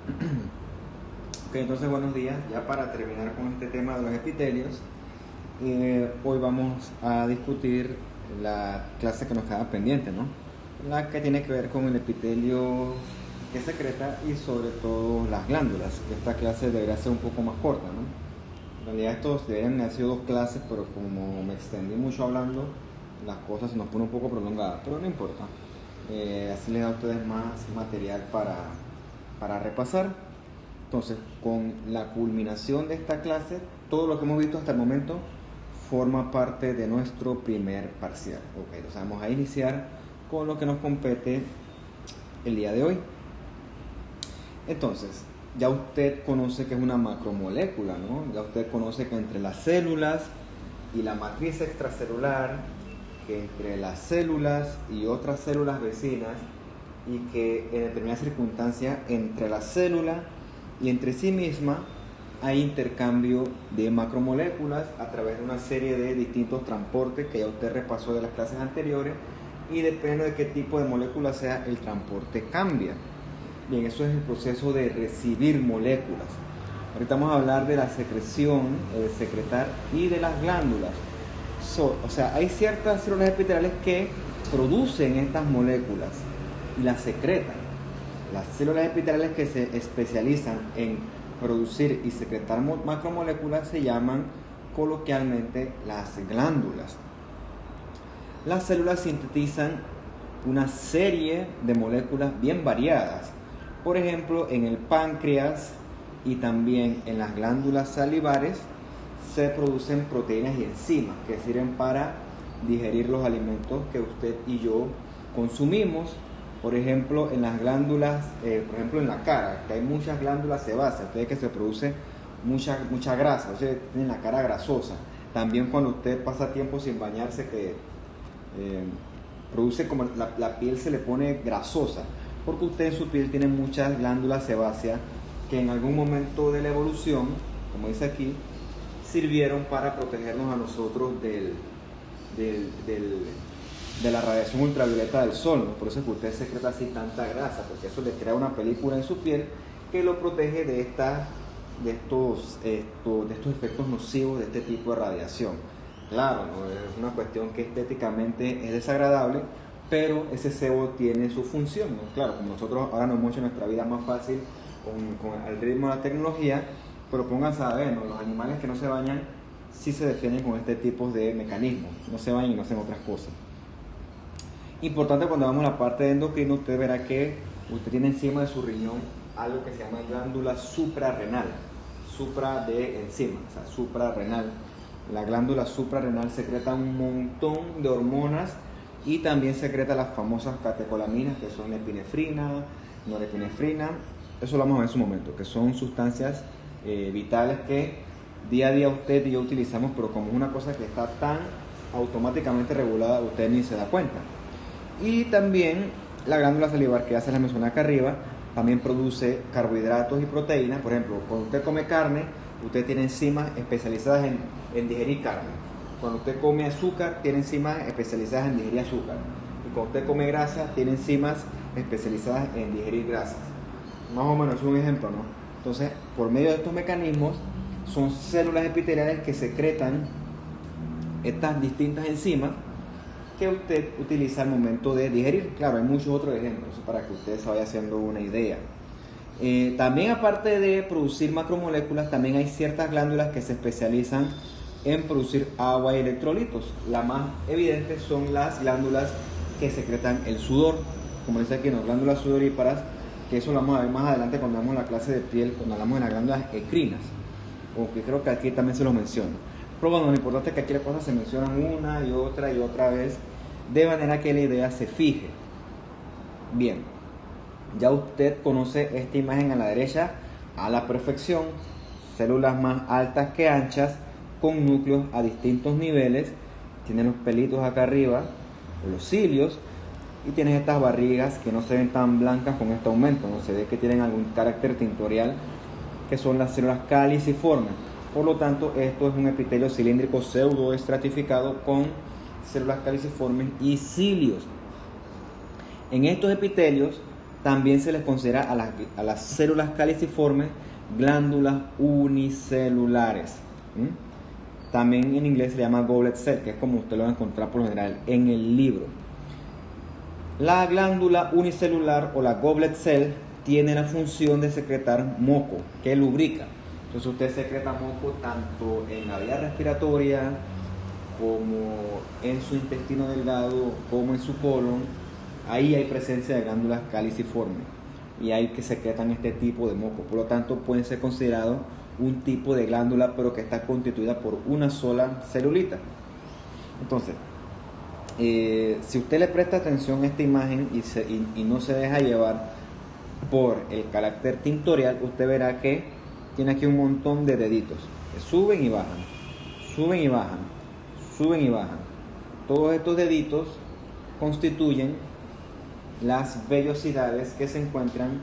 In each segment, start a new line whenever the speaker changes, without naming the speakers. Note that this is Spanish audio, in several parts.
Ok, entonces buenos días. Ya para terminar con este tema de los epitelios, hoy vamos a discutir la clase que nos queda pendiente, ¿no? La que tiene que ver con el epitelio que secreta y sobre todo las glándulas. Esta clase debería ser un poco más corta, ¿no? En realidad estos deberían haber sido dos clases, pero como me extendí mucho hablando, las cosas se nos ponen un poco prolongadas, pero no importa. Así les da a ustedes más material para repasar. Entonces, con la culminación de esta clase, todo lo que hemos visto hasta el momento forma parte de nuestro primer parcial. Ok, entonces vamos a iniciar con lo que nos compete el día de hoy. Entonces, ya usted conoce que es una macromolécula, ¿no? Ya usted conoce que entre las células y la matriz extracelular, que entre las células y otras células vecinas, y que en determinadas circunstancias entre la célula y entre sí misma hay intercambio de macromoléculas a través de una serie de distintos transportes que ya usted repasó de las clases anteriores, y depende de qué tipo de molécula sea, el transporte cambia. Bien, eso es el proceso de recibir moléculas. Ahorita vamos a hablar de la secreción, de secretar, y de las glándulas. O sea, hay ciertas células epiteliales que producen estas moléculas y las secretan. Las células epiteliales que se especializan en producir y secretar macromoléculas se llaman coloquialmente las glándulas. Las células sintetizan una serie de moléculas bien variadas. Por ejemplo, en el páncreas y también en las glándulas salivares se producen proteínas y enzimas que sirven para digerir los alimentos que usted y yo consumimos. Por ejemplo, en las glándulas, por ejemplo en la cara, que hay muchas glándulas sebáceas, ustedes que se produce mucha grasa, o sea, tienen la cara grasosa. También cuando usted pasa tiempo sin bañarse, que produce como la piel se le pone grasosa, porque usted en su piel tiene muchas glándulas sebáceas que en algún momento de la evolución, como dice aquí, sirvieron para protegernos a nosotros de la radiación ultravioleta del sol, ¿no? Por eso es que usted secreta así tanta grasa, porque eso le crea una película en su piel que lo protege de estos efectos nocivos de este tipo de radiación. Claro, ¿no? Es una cuestión que estéticamente es desagradable, pero ese sebo tiene su función, ¿no? Claro, como nosotros ahora nos hemos hecho nuestra vida más fácil con el ritmo de la tecnología, pero pónganse a ver, ¿no? Los animales que no se bañan sí se defienden con este tipo de mecanismos, no se bañan y no hacen otras cosas. Importante, cuando vamos a la parte de endocrino, usted verá que usted tiene encima de su riñón algo que se llama glándula suprarrenal, supra de encima, o sea, suprarrenal. La glándula suprarrenal secreta un montón de hormonas y también secreta las famosas catecolaminas, que son epinefrina, norepinefrina. Eso lo vamos a ver en su momento, que son sustancias vitales que día a día usted y yo utilizamos, pero como es una cosa que está tan automáticamente regulada, usted ni se da cuenta. Y también la glándula salivar, que ya se la mencioné acá arriba, también produce carbohidratos y proteínas. Por ejemplo, cuando usted come carne, usted tiene enzimas especializadas en digerir carne. Cuando usted come azúcar, tiene enzimas especializadas en digerir azúcar. Y cuando usted come grasa, tiene enzimas especializadas en digerir grasas. Más o menos es un ejemplo, ¿no? Entonces, por medio de estos mecanismos, son células epiteliales que secretan estas distintas enzimas que usted utiliza al momento de digerir. Claro, hay muchos otros ejemplos para que usted se vaya haciendo una idea. También, aparte de producir macromoléculas, también hay ciertas glándulas que se especializan en producir agua y electrolitos. Las más evidentes son las glándulas que secretan el sudor, como dice aquí, las glándulas sudoríparas, que eso lo vamos a ver más adelante cuando hagamos la clase de piel, cuando hablamos de las glándulas ecrinas, aunque creo que aquí también se los menciono. Pero bueno, lo importante es que aquí las cosas se mencionan una y otra vez, de manera que la idea se fije. Bien, ya usted conoce esta imagen a la derecha a la perfección. Células más altas que anchas, con núcleos a distintos niveles. Tienen los pelitos acá arriba, los cilios, y tienes estas barrigas que no se ven tan blancas con este aumento, no se ve que tienen algún carácter tintorial, que son las células caliciformes. Por lo tanto, esto es un epitelio cilíndrico pseudoestratificado con células caliciformes y cilios. En estos epitelios También se les considera a las células caliciformes glándulas unicelulares. También en inglés se llama goblet cell, que es como usted lo va a encontrar por lo general en el libro. La glándula unicelular o la goblet cell tiene la función de secretar moco, que lubrica. Entonces usted secreta moco tanto en la vía respiratoria, como en su intestino delgado, como en su colon. Ahí hay presencia de glándulas caliciformes y hay que secretan este tipo de moco. Por lo tanto, pueden ser considerados un tipo de glándula, pero que está constituida por una sola celulita. Entonces, si usted le presta atención a esta imagen y no se deja llevar por el carácter tintorial, usted verá que tiene aquí un montón de deditos que suben y bajan, suben y bajan, suben y bajan. Todos estos deditos constituyen las vellosidades que se encuentran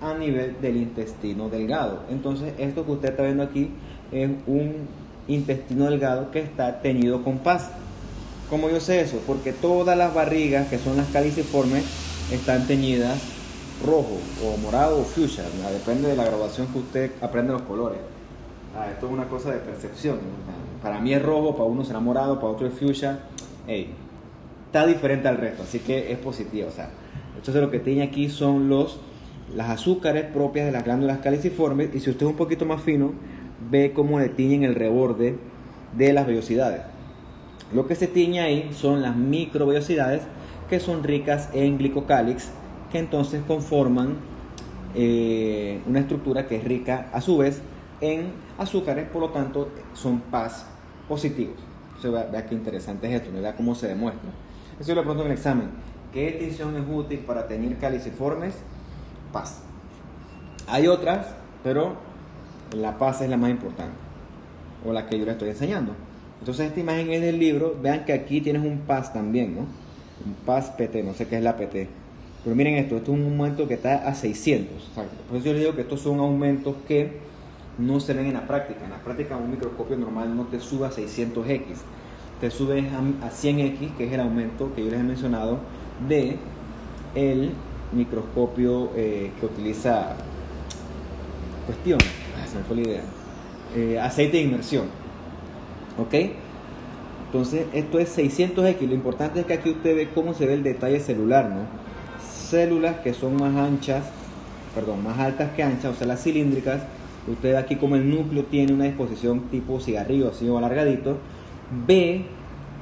a nivel del intestino delgado. Entonces, esto que usted está viendo aquí es un intestino delgado que está teñido con paz. ¿Cómo yo sé eso? Porque todas las barrigas, que son las caliciformes, están teñidas rojo o morado o fuchsia, ¿no? Depende de la graduación que usted aprende los colores. Esto es una cosa de percepción, ¿no? Para mí es rojo, para uno será morado, para otro es fuchsia. Está diferente al resto, así que es positivo. O sea, entonces lo que tiene aquí son las azúcares propias de las glándulas caliciformes, y si usted es un poquito más fino, ve cómo le tiñen el reborde de las vellosidades. Lo que se tiñe ahí son las microvellosidades, que son ricas en glicocálix, que entonces conforman una estructura que es rica a su vez en azúcares, por lo tanto son paz positivos. Entonces vea qué interesante es esto, ¿no? Vea cómo se demuestra. Eso yo le pregunto en el examen: ¿qué tinción es útil para teñir caliciformes? Paz. Hay otras, pero la paz es la más importante, o la que yo le estoy enseñando. Entonces esta imagen es del libro. Vean que aquí tienes un paz también, ¿no? Un paz PT, no sé qué es la PT. Pero miren esto es un aumento que está a 600. O sea, por eso yo les digo que estos son aumentos que no se ven en la práctica. En la práctica un microscopio normal no te sube a 600X. Te sube a 100X, que es el aumento que yo les he mencionado de el microscopio que utiliza cuestión. Se me fue la idea. Aceite de inmersión. ¿Ok? Entonces esto es 600X. Lo importante es que aquí usted ve cómo se ve el detalle celular, ¿no? Células que son más altas que anchas, o sea, las cilíndricas. Usted ve aquí como el núcleo tiene una disposición tipo cigarrillo, así o alargadito. Ve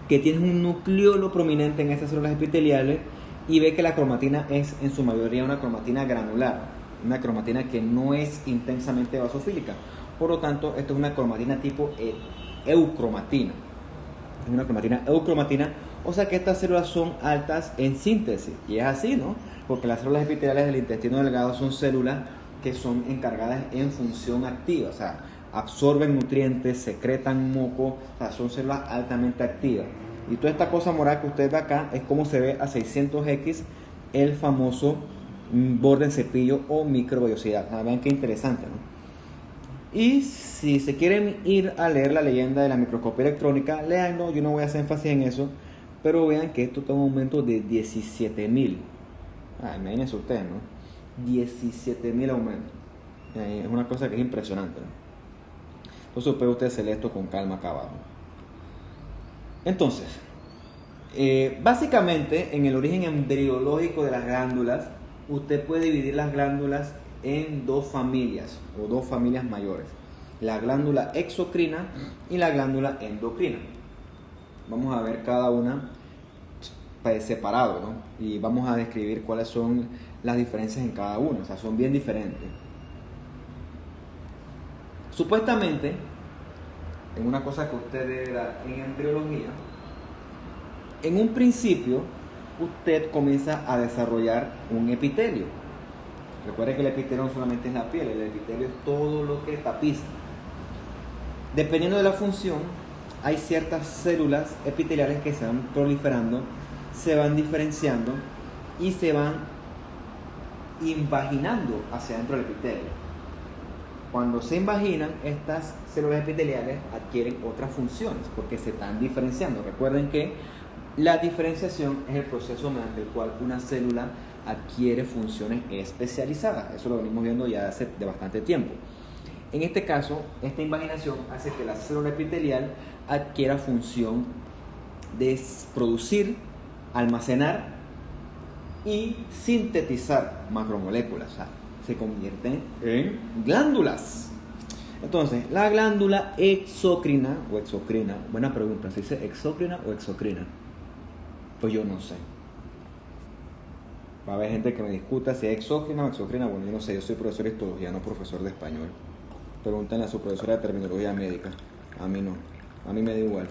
que tiene un nucleolo prominente en estas células epiteliales, y ve que la cromatina es en su mayoría una cromatina granular, una cromatina que no es intensamente basofílica. Por lo tanto, esto es una cromatina tipo eucromatina. Es una cromatina eucromatina, o sea que estas células son altas en síntesis, y es así, ¿no? Porque las células epiteliales del intestino delgado son células que son encargadas en función activa, o sea, absorben nutrientes, secretan moco, o sea, son células altamente activas. Y toda esta cosa morada que usted ve acá es como se ve a 600X el famoso borde de cepillo o microvellosidad. Vean qué interesante, ¿no? Y si se quieren ir a leer la leyenda de la microscopía electrónica, léanlo, yo no voy a hacer énfasis en eso, pero vean que esto tiene un aumento de 17.000. Imagínense ustedes, ¿no? 17.000 aumentos. Es una cosa que es impresionante, ¿no? Entonces espero usted se lee esto con calma acá abajo. Entonces, básicamente en el origen embriológico de las glándulas, usted puede dividir las glándulas en dos familias o dos familias mayores: la glándula exocrina y la glándula endocrina. Vamos a ver cada una separado, ¿no? Y vamos a describir cuáles son las diferencias en cada una. O sea, son bien diferentes. Supuestamente, en una cosa que usted debe dar en embriología, en un principio usted comienza a desarrollar un epitelio. Recuerde que el epitelio no solamente es la piel, el epitelio es todo lo que tapiza. Dependiendo de la función, hay ciertas células epiteliales que se van proliferando, se van diferenciando y se van invaginando hacia dentro del epitelio. Cuando se invaginan, estas células epiteliales adquieren otras funciones porque se están diferenciando. Recuerden que la diferenciación es el proceso mediante el cual una célula adquiere funciones especializadas. Eso lo venimos viendo ya hace de bastante tiempo. En este caso, esta invaginación hace que la célula epitelial adquiera función de producir, almacenar y sintetizar macromoléculas. O sea, se convierten en glándulas. Entonces, la glándula exocrina o exocrina, buena pregunta, ¿se dice exocrina o exocrina? Pues yo no sé. Va a haber gente que me discuta si es exócrina o exocrina. Bueno, yo no sé, yo soy profesor de histología, no profesor de español. Pregúntenle a su profesora de terminología médica. A mí no, a mí me da igual.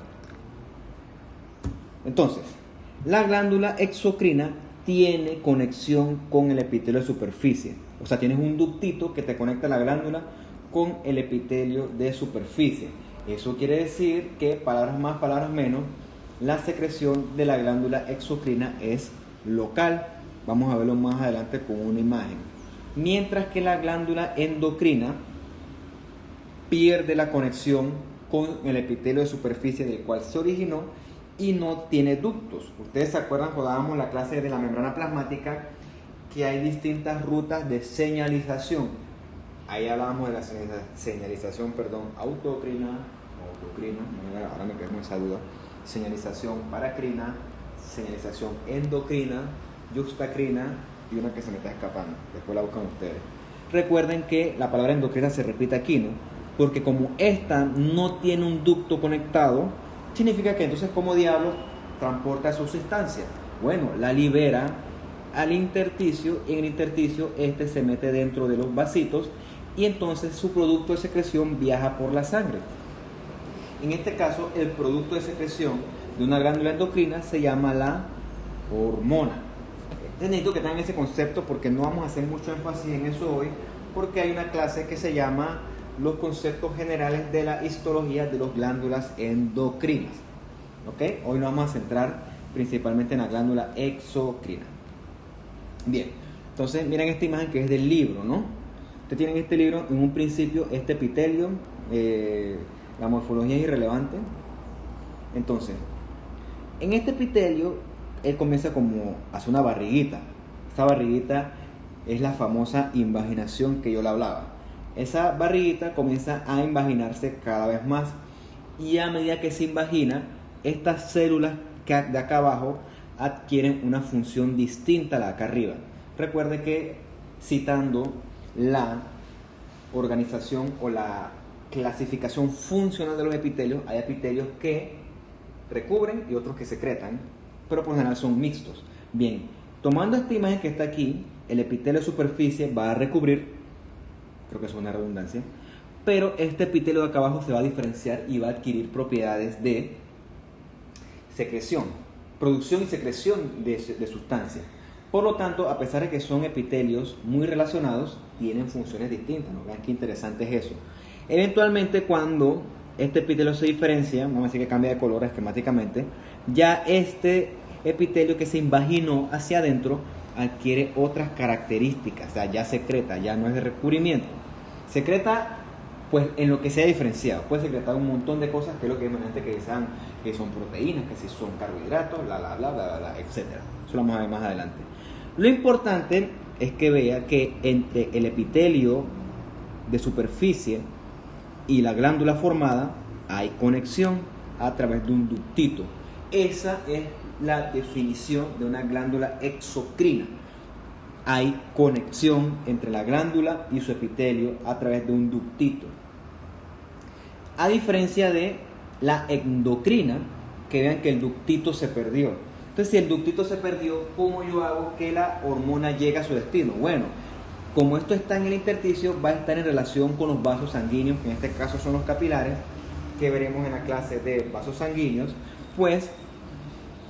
Entonces, la glándula exocrina tiene conexión con el epitelio de superficie. O sea, tienes un ductito que te conecta la glándula con el epitelio de superficie. Eso quiere decir que, palabras más, palabras menos, la secreción de la glándula exocrina es local. Vamos a verlo más adelante con una imagen. Mientras que la glándula endocrina pierde la conexión con el epitelio de superficie del cual se originó y no tiene ductos. Ustedes se acuerdan cuando dábamos la clase de la membrana plasmática que hay distintas rutas de señalización. Ahí hablábamos de la señalización, autocrina, ahora me quedo con esa duda. Señalización paracrina, señalización endocrina, yuxtacrina y una que se me está escapando. Después la buscan ustedes. Recuerden que la palabra endocrina se repite aquí, ¿no? Porque como esta no tiene un ducto conectado, significa que entonces ¿cómo diablos transporta su sustancia? Bueno, la libera al intersticio y en el intersticio este se mete dentro de los vasitos y entonces su producto de secreción viaja por la sangre. En este caso, el producto de secreción de una glándula endocrina se llama la hormona. Necesito que tengan ese concepto porque no vamos a hacer mucho énfasis en eso hoy, porque hay una clase que se llama los conceptos generales de la histología de las glándulas endocrinas. ¿Ok? Hoy nos vamos a centrar principalmente en la glándula exocrina. Bien, entonces miren esta imagen que es del libro, ¿no? Ustedes tienen este libro, en un principio este epitelio, la morfología es irrelevante. Entonces, en este epitelio, él comienza como hace una barriguita. Esta barriguita es la famosa invaginación que yo le hablaba. Esa barriguita comienza a invaginarse cada vez más y a medida que se invagina, estas células que de acá abajo adquieren una función distinta a la de acá arriba. Recuerde que citando la organización o la clasificación funcional de los epitelios, hay epitelios que recubren y otros que secretan, pero por lo general son mixtos. Bien, tomando esta imagen que está aquí, el epitelio de superficie va a recubrir, creo que es una redundancia, pero este epitelio de acá abajo se va a diferenciar y va a adquirir propiedades de secreción, producción y secreción de sustancias. Por lo tanto, a pesar de que son epitelios muy relacionados, tienen funciones distintas, ¿no? Vean qué interesante es eso. Eventualmente, cuando este epitelio se diferencia, vamos a decir que cambia de color esquemáticamente, ya este epitelio que se invaginó hacia adentro adquiere otras características, o sea, ya secreta, ya no es de recubrimiento. Secreta, pues, en lo que sea diferenciado. Puede secretar un montón de cosas, que es lo que es manejante que sean, que son proteínas, que si son carbohidratos, etc. Eso lo vamos a ver más adelante. Lo importante es que vea que entre el epitelio de superficie y la glándula formada hay conexión a través de un ductito. Esa es la definición de una glándula exocrina. Hay conexión entre la glándula y su epitelio a través de un ductito. A diferencia de la endocrina, que vean que el ductito se perdió. Entonces, si el ductito se perdió, ¿cómo yo hago que la hormona llegue a su destino? Bueno, como esto está en el intersticio, va a estar en relación con los vasos sanguíneos, que en este caso son los capilares, que veremos en la clase de vasos sanguíneos. Pues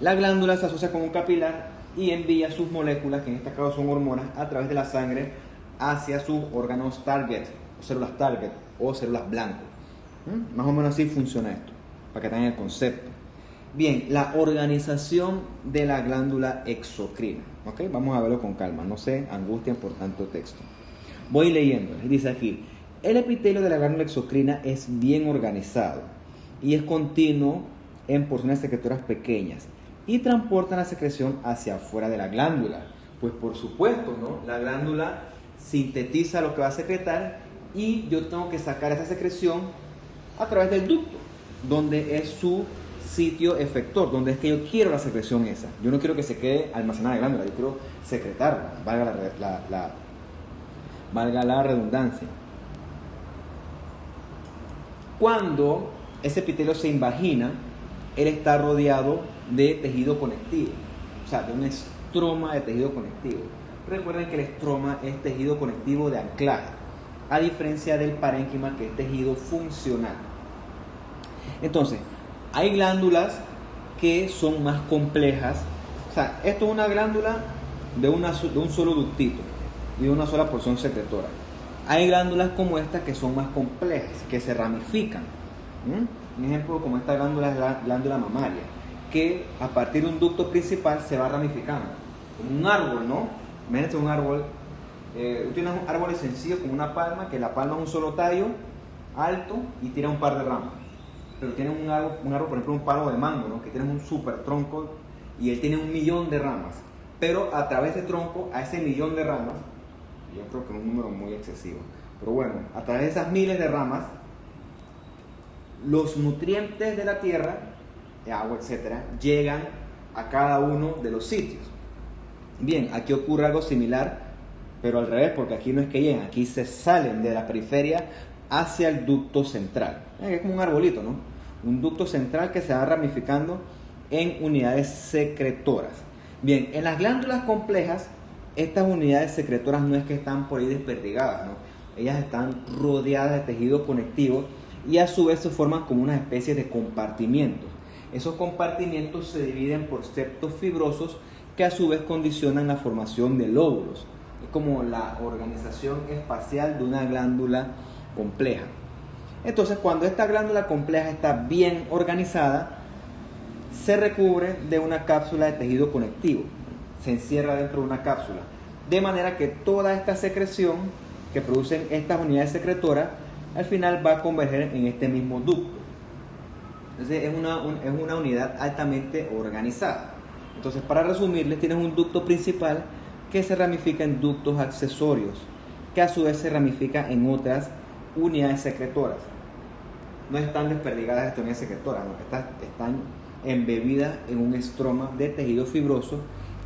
la glándula se asocia con un capilar y envía sus moléculas, que en este caso son hormonas, a través de la sangre hacia sus órganos target, o células target, o células blanco. Más o menos así funciona esto, para que tengan el concepto. Bien, la organización de la glándula exocrina. ¿Ok? Vamos a verlo con calma, no se angustien por tanto texto. Voy leyendo, dice aquí, el epitelio de la glándula exocrina es bien organizado y es continuo en porciones secretoras pequeñas y transportan la secreción hacia afuera de la glándula. Pues por supuesto, ¿no? La glándula sintetiza lo que va a secretar y yo tengo que sacar esa secreción a través del ducto, donde es su sitio efector, donde es que yo quiero la secreción esa. Yo no quiero que se quede almacenada la glándula, yo quiero secretarla, valga la redundancia. Cuando ese epitelio se invagina, él está rodeado de tejido conectivo, o sea, de un estroma de tejido conectivo. Recuerden que el estroma es tejido conectivo de anclaje, a diferencia del parénquima, que es tejido funcional. Entonces, hay glándulas que son más complejas. O sea, esto es una glándula de un solo ductito y de una sola porción secretora. Hay glándulas como esta que son más complejas, que se ramifican. Un ejemplo como esta glándula es la glándula mamaria, que a partir de un ducto principal se va ramificando, como un árbol, ¿no? Imagínense un árbol, tienes un árbol sencillo como una palma, que la palma es un solo tallo alto y tiene un par de ramas. Pero tiene un árbol, por ejemplo, un palo de mango, ¿no? Que tiene un super tronco y él tiene 1.000.000 de ramas. Pero a través de tronco, a ese 1.000.000 de ramas, yo creo que es un número muy excesivo, pero bueno, a través de esas miles de ramas, los nutrientes de la tierra, agua, etcétera, llegan a cada uno de los sitios. Bien, aquí ocurre algo similar, pero al revés, porque aquí no es que lleguen, aquí se salen de la periferia hacia el ducto central. Es como un arbolito, ¿no? Un ducto central que se va ramificando en unidades secretoras. Bien, en las glándulas complejas, estas unidades secretoras no es que están por ahí desperdigadas, ¿no? Ellas están rodeadas de tejido conectivo y a su vez se forman como una especie de compartimientos. Esos compartimientos se dividen por septos fibrosos que a su vez condicionan la formación de lóbulos. Es como la organización espacial de una glándula compleja. Entonces, cuando esta glándula compleja está bien organizada, se recubre de una cápsula de tejido conectivo, se encierra dentro de una cápsula, de manera que toda esta secreción que producen estas unidades secretoras al final va a converger en este mismo ducto. Entonces es una unidad altamente organizada. Entonces, para resumirles, tienes un ducto principal que se ramifica en ductos accesorios, que a su vez se ramifica en otras unidades secretoras. No están desperdigadas estas unidades secretoras, no, están embebidas en un estroma de tejido fibroso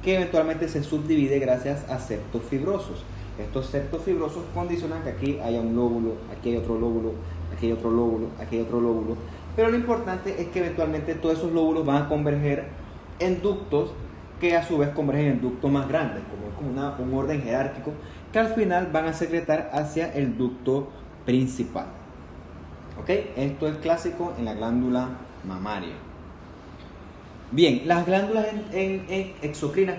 que eventualmente se subdivide gracias a septos fibrosos. Estos septos fibrosos condicionan que aquí haya un lóbulo, aquí hay otro lóbulo, aquí hay otro lóbulo, aquí hay otro lóbulo. Pero lo importante es que eventualmente todos esos lóbulos van a converger en ductos que a su vez convergen en ductos más grandes, como un orden jerárquico, que al final van a secretar hacia el ducto principal. ¿Ok? Esto es clásico en la glándula mamaria. Bien, las glándulas exocrinas,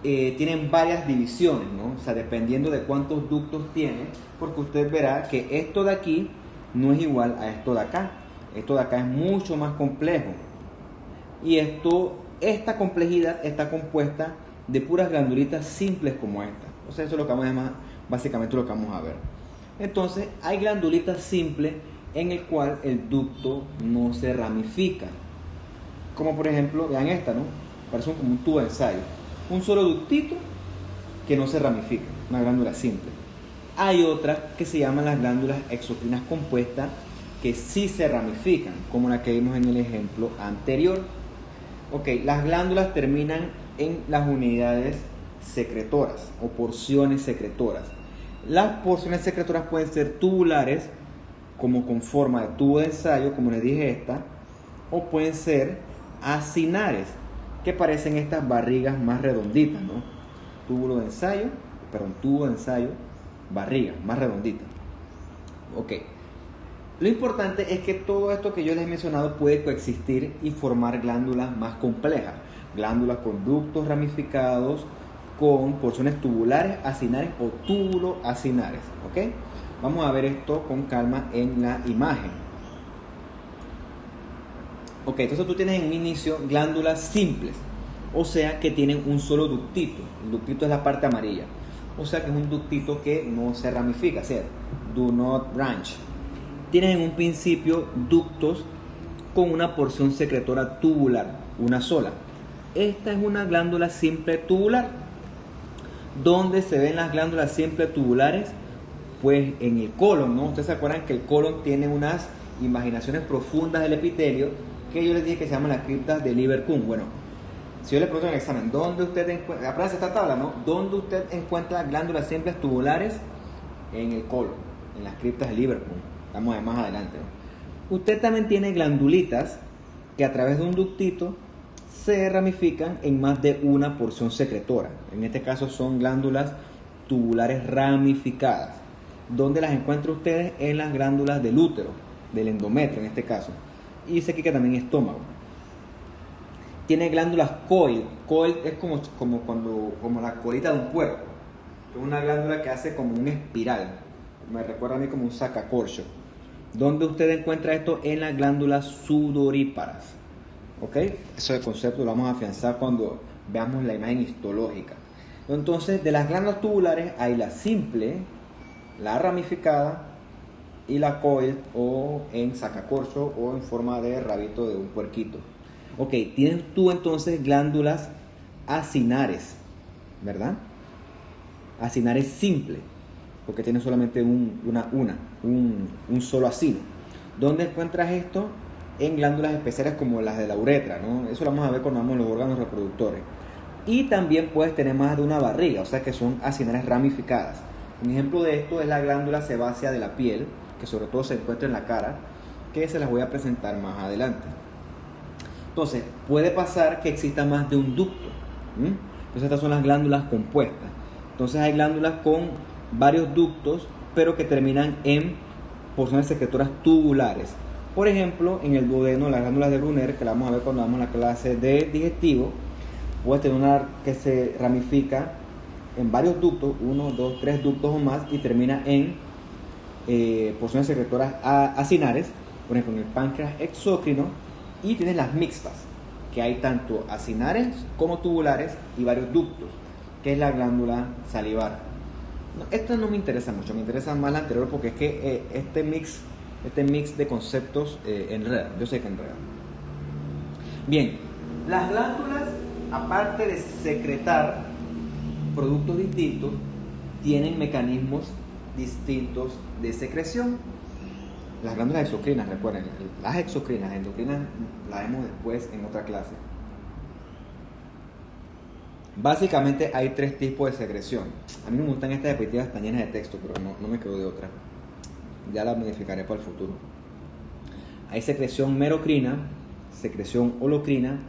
tienen varias divisiones, ¿no? O sea, dependiendo de cuántos ductos tiene, porque usted verá que esto de aquí no es igual a esto de acá. Esto de acá es mucho más complejo. Y esta complejidad está compuesta de puras glandulitas simples como esta. O sea, eso es lo que básicamente lo que vamos a ver. Entonces, hay glandulitas simples en el cual el ducto no se ramifica. Como por ejemplo, vean esta, ¿no? Parece como un tubo de ensayo. Un solo ductito que no se ramifica, una glándula simple. Hay otras que se llaman las glándulas exocrinas compuestas que sí se ramifican, como la que vimos en el ejemplo anterior. Ok, las glándulas terminan en las unidades secretoras o porciones secretoras. Las porciones secretoras pueden ser tubulares, como con forma de tubo de ensayo, como les dije esta, o pueden ser acinares, que parecen estas barrigas más redonditas, ¿no? Tubo de ensayo, barriga más redondita. Ok. Lo importante es que todo esto que yo les he mencionado puede coexistir y formar glándulas más complejas. Glándulas con ductos ramificados, con porciones tubulares, acinares o túbulo-acinares. ¿Ok? Vamos a ver esto con calma en la imagen. Ok, entonces tú tienes en un inicio glándulas simples, o sea que tienen un solo ductito. El ductito es la parte amarilla, o sea que es un ductito que no se ramifica, o sea, do not branch. Tienes en un principio ductos con una porción secretora tubular, una sola. Esta es una glándula simple tubular. ¿Dónde se ven las glándulas simples tubulares? Pues en el colon, ¿no? Ustedes se acuerdan que el colon tiene unas imaginaciones profundas del epitelio que yo les dije que se llaman las criptas de Lieberkühn. Bueno, si yo le pregunto en el examen, ¿dónde usted encuentra, apréndase esta tabla, ¿no? ¿Dónde usted encuentra glándulas simples tubulares? En el colon, en las criptas de Lieberkühn. Estamos más adelante, ¿no? Usted también tiene glandulitas que a través de un ductito se ramifican en más de una porción secretora. En este caso son glándulas tubulares ramificadas. ¿Dónde las encuentran ustedes? En las glándulas del útero, del endometrio en este caso. Y dice aquí que también estómago. Tiene glándulas coil. Coil es como la colita de un puerco. Es una glándula que hace como un espiral. Me recuerda a mí como un sacacorcho. ¿Dónde usted encuentra esto? En las glándulas sudoríparas. ¿Ok? Eso de concepto lo vamos a afianzar cuando veamos la imagen histológica. Entonces, de las glándulas tubulares hay la simple, la ramificada y la coil o en sacacorcho o en forma de rabito de un puerquito. Ok, tienes tú entonces glándulas acinares, ¿verdad? Acinares simple, porque tiene solamente un solo acino. ¿Dónde encuentras esto? En glándulas especiales como las de la uretra, ¿no? Eso lo vamos a ver cuando vemos los órganos reproductores. Y también puedes tener más de una barriga, o sea que son acinares ramificadas. Un ejemplo de esto es la glándula sebácea de la piel, que sobre todo se encuentra en la cara, que se las voy a presentar más adelante. Entonces, puede pasar que exista más de un ducto. Entonces, estas son las glándulas compuestas. Entonces, hay glándulas con varios ductos, pero que terminan en porciones secretoras tubulares. Por ejemplo, en el duodeno, las glándulas de Brunner, que la vamos a ver cuando damos la clase de digestivo, puede tener una que se ramifica en varios ductos, 1, 2, 3 ductos o más, y termina en porciones secretoras acinares, por ejemplo, en el páncreas exócrino. Y tienes las mixtas, que hay tanto acinares como tubulares y varios ductos, que es la glándula salivar. No, esta no me interesa mucho, me interesa más la anterior porque es que este mix de conceptos enreda, yo sé que enreda. Bien, las glándulas, aparte de secretar productos distintos, tienen mecanismos distintos de secreción. Las glándulas exocrinas, recuerden, las exocrinas, las endocrinas las vemos después en otra clase. Básicamente hay 3 tipos de secreción. A mí no me gustan estas diapositivas tan llenas de texto, pero no me quedo de otra. Ya la modificaré para el futuro. Hay secreción merocrina, secreción holocrina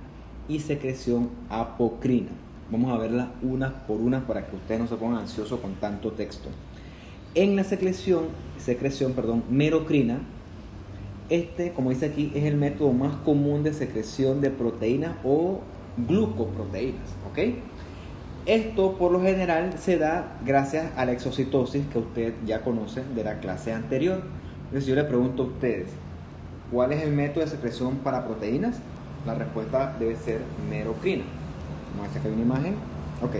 y secreción apocrina. Vamos a verlas unas por unas para que ustedes no se pongan ansiosos con tanto texto. En la secreción merocrina, como dice aquí, es el método más común de secreción de proteínas o glucoproteínas, ¿ok? Esto por lo general se da gracias a la exocitosis que usted ya conoce de la clase anterior. Entonces yo le pregunto a ustedes, ¿cuál es el método de secreción para proteínas? La respuesta debe ser merocrina. Vamos a sacar una imagen. Ok.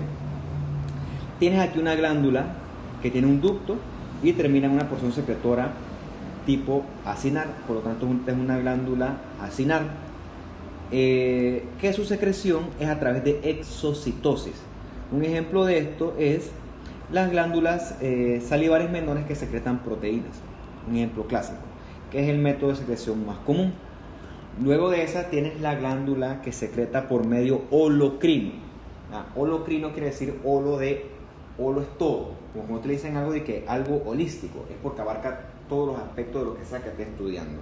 Tienes aquí una glándula que tiene un ducto y termina en una porción secretora tipo acinar, por lo tanto es una glándula acinar, que su secreción es a través de exocitosis. Un ejemplo de esto es las glándulas salivares menores que secretan proteínas, un ejemplo clásico, que es el método de secreción más común. Luego de esa tienes la glándula que secreta por medio holocrino. Holocrino quiere decir holo es todo, como cuando te dicen algo de que algo holístico, es porque abarca todos los aspectos de lo que sea que estés estudiando.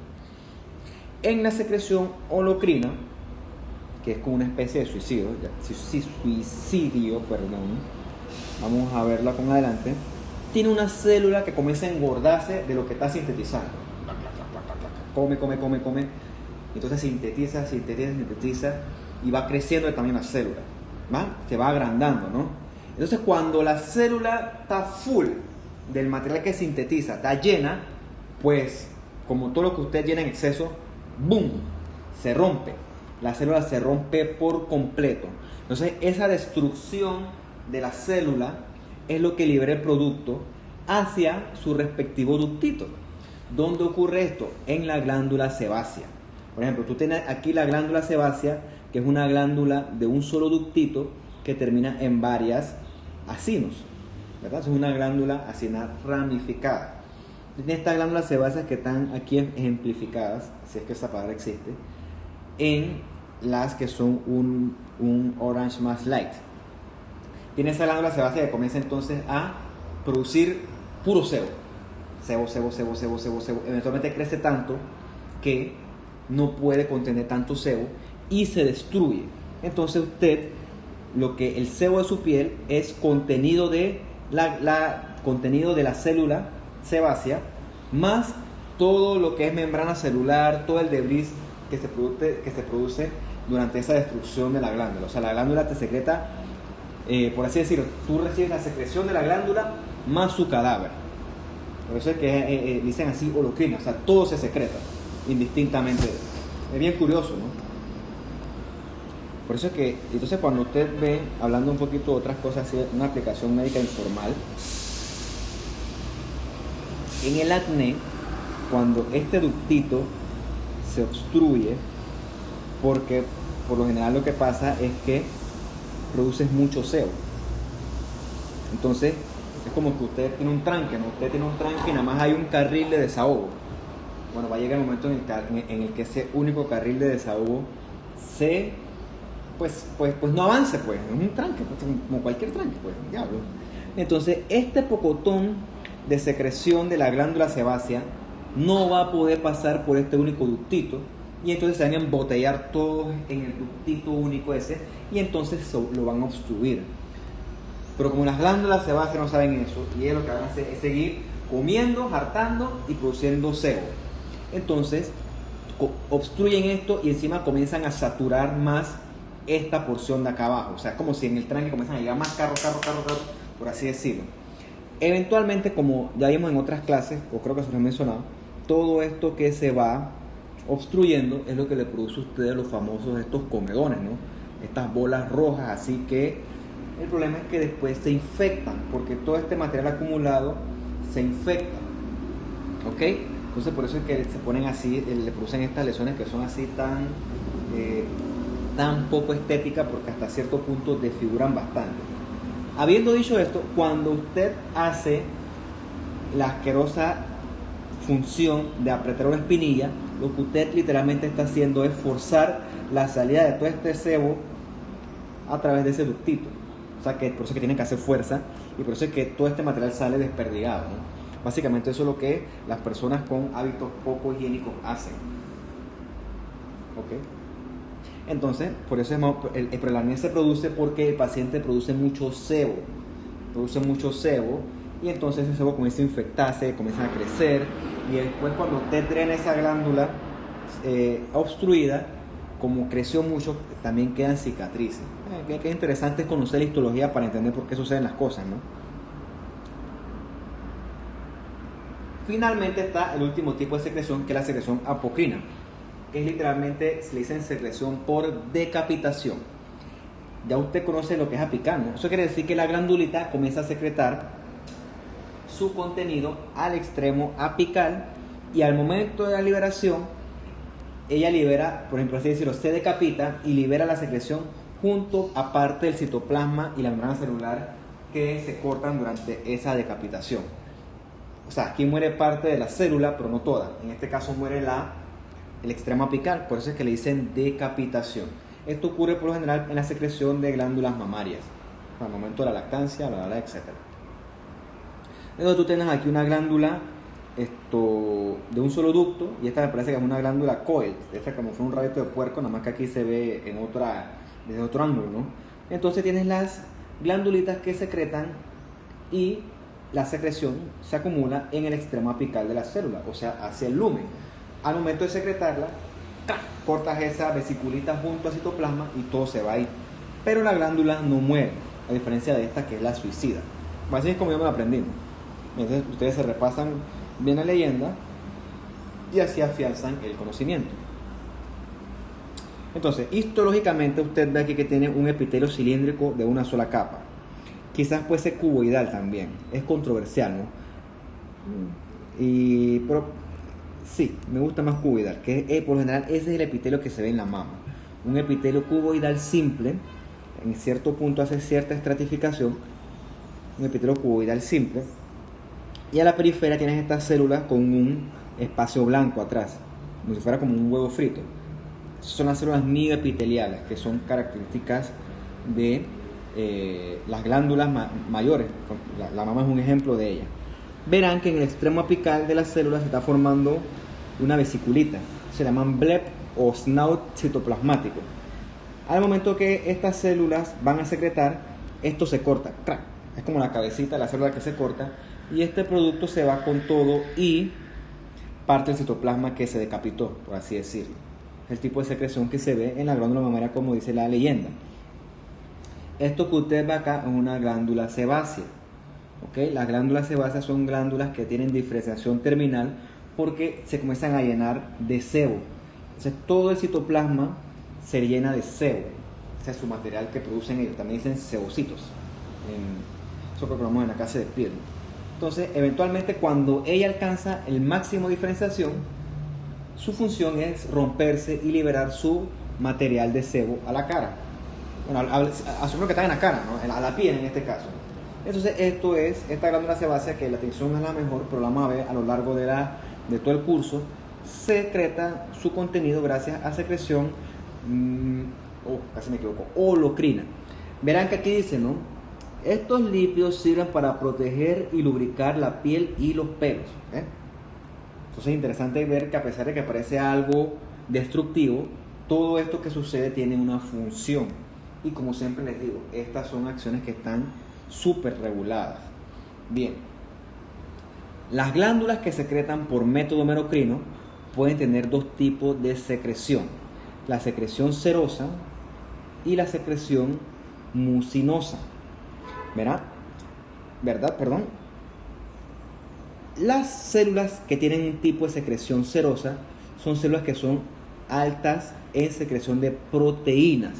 En la secreción holocrina, que es como una especie de suicidio, vamos a verla con adelante, tiene una célula que comienza a engordarse de lo que está sintetizando. Come, entonces sintetiza y va creciendo de tamaño la célula, ¿va? Se va agrandando, ¿no? Entonces cuando la célula está full del material que sintetiza, está llena, pues como todo lo que usted llena en exceso, ¡boom!, se rompe. La célula se rompe por completo. Entonces esa destrucción de la célula es lo que libera el producto hacia su respectivo ductito. ¿Dónde ocurre esto? En la glándula sebácea. Por ejemplo, tú tienes aquí la glándula sebácea que es una glándula de un solo ductito que termina en varias acinos, ¿verdad? Es una glándula acinar ramificada. Estas glándulas sebáceas que están aquí ejemplificadas, si es que esa palabra existe, en las que son un orange más light. Tiene esa glándula sebácea que comienza entonces a producir puro sebo. Sebo. Eventualmente crece tanto que no puede contener tanto sebo y se destruye. Entonces lo que el sebo de su piel es contenido de contenido de la célula sebácea, más todo lo que es membrana celular, todo el debris que se produce durante esa destrucción de la glándula. O sea, la glándula te secreta, por así decirlo, tú recibes la secreción de la glándula más su cadáver. Por eso es que dicen así holocrina, o sea, todo se secreta indistintamente. Es bien curioso, ¿no? Por eso es que, entonces cuando usted ve, hablando un poquito de otras cosas, así, una aplicación médica informal, en el acné, cuando este ductito se obstruye, porque por lo general lo que pasa es que produces mucho sebo. Entonces, es como que usted tiene un tranque, ¿no? Usted tiene un tranque y nada más hay un carril de desahogo. Bueno, va a llegar el momento en el que ese único carril de desahogo pues no avance, pues. Es un tranque, pues, como cualquier tranque, pues, diablo. Entonces, este pocotón de secreción de la glándula sebácea no va a poder pasar por este único ductito, y entonces se van a embotellar todos en el ductito único ese, y entonces lo van a obstruir. Pero como las glándulas sebáceas no saben eso, y ellos lo que van a hacer es seguir comiendo, hartando y produciendo sebo. Entonces obstruyen esto y encima comienzan a saturar más esta porción de acá abajo. O sea, como si en el tranque comienzan a llegar más carro, por así decirlo. Eventualmente, como ya vimos en otras clases, o creo que se lo he mencionado, todo esto que se va obstruyendo es lo que le produce a ustedes los famosos estos comedones, ¿no? Estas bolas rojas, así que el problema es que después se infectan, porque todo este material acumulado se infecta, ¿ok? Entonces por eso es que se ponen así, le producen estas lesiones que son así tan poco estéticas, porque hasta cierto punto desfiguran bastante. Habiendo dicho esto, cuando usted hace la asquerosa función de apretar una espinilla, lo que usted literalmente está haciendo es forzar la salida de todo este sebo a través de ese ductito. O sea, que por eso es que tienen que hacer fuerza, y por eso es que todo este material sale desperdigado, ¿no? Básicamente eso es lo que las personas con hábitos poco higiénicos hacen. ¿Ok? Entonces, por eso el acné se produce porque el paciente produce mucho sebo, y entonces ese sebo comienza a infectarse, comienza a crecer, y después cuando usted drena esa glándula obstruida, como creció mucho, también quedan cicatrices. Que es interesante conocer la histología para entender por qué suceden las cosas, ¿no? Finalmente está el último tipo de secreción, que es la secreción apocrina, que es literalmente, se le dice secreción por decapitación. Ya usted conoce lo que es apical, ¿no? Eso quiere decir que la glandulita comienza a secretar su contenido al extremo apical, y al momento de la liberación, ella libera, por ejemplo, así decirlo, se decapita y libera la secreción junto a parte del citoplasma y la membrana celular que se cortan durante esa decapitación. O sea, aquí muere parte de la célula, pero no toda. En este caso muere el extremo apical, por eso es que le dicen decapitación. Esto ocurre por lo general en la secreción de glándulas mamarias, al momento de la lactancia, etc. Luego tú tienes aquí una glándula de un solo ducto, y esta me parece que es una glándula coel, esta como fue un radito de puerco, nada más que aquí se ve desde otro ángulo, ¿no? Entonces tienes las glándulitas que secretan, y la secreción se acumula en el extremo apical de la célula, o sea, hacia el lumen. Al momento de secretarla, cortas esa vesiculita junto al citoplasma y todo se va ahí. Pero la glándula no muere, a diferencia de esta que es la suicida. Así es como yo me la aprendí, ¿no? Entonces ustedes se repasan bien la leyenda y así afianzan el conocimiento. Entonces, histológicamente usted ve aquí que tiene un epitelio cilíndrico de una sola capa. Quizás puede ser cuboidal también, es controversial, ¿no? Pero sí, me gusta más cuboidal, que por lo general ese es el epitelio que se ve en la mama. un epitelio cuboidal simple, en cierto punto hace cierta estratificación, un epitelio cuboidal simple, y a la periferia tienes estas células con un espacio blanco atrás, como si fuera como un huevo frito. Esas son las células mioepiteliales, que son características de las glándulas mayores. La mama es un ejemplo de ella. Verán que en el extremo apical de las células se está formando una vesiculita, se llaman bleb o snout citoplasmático. Al momento que estas células van a secretar, esto se corta, ¡crack! Es como la cabecita de la célula que se corta, y este producto se va con todo y parte del citoplasma que se decapitó, por así decirlo. Es el tipo de secreción que se ve en la glándula mamaria, como dice la leyenda. Esto que usted ve acá es una glándula sebácea. ¿Okay? Las glándulas sebáceas son glándulas que tienen diferenciación terminal porque se comienzan a llenar de sebo. Entonces todo el citoplasma se llena de sebo. Ese es su material que producen ellos. También dicen sebocitos. Eso que probamos en la clase de piel. Entonces, eventualmente, cuando ella alcanza el máximo de diferenciación, su función es romperse y liberar su material de sebo a la cara. Bueno, asumimos que está en la cara, ¿no? A la piel en este caso. Entonces, esta glándula sebácea, que la atención es la mejor, pero la vamos a ver a lo largo de todo el curso, secreta su contenido gracias a secreción, casi me equivoco, holocrina. Verán que aquí dice, ¿no? Estos lípidos sirven para proteger y lubricar la piel y los pelos. Entonces es interesante ver que a pesar de que parece algo destructivo, todo esto que sucede tiene una función. Y como siempre les digo, estas son acciones que están súper reguladas. Bien, las glándulas que secretan por método merocrino pueden tener dos tipos de secreción: la secreción serosa y la secreción mucinosa. ¿Verdad? Perdón. Las células que tienen un tipo de secreción serosa son células que son altas en secreción de proteínas.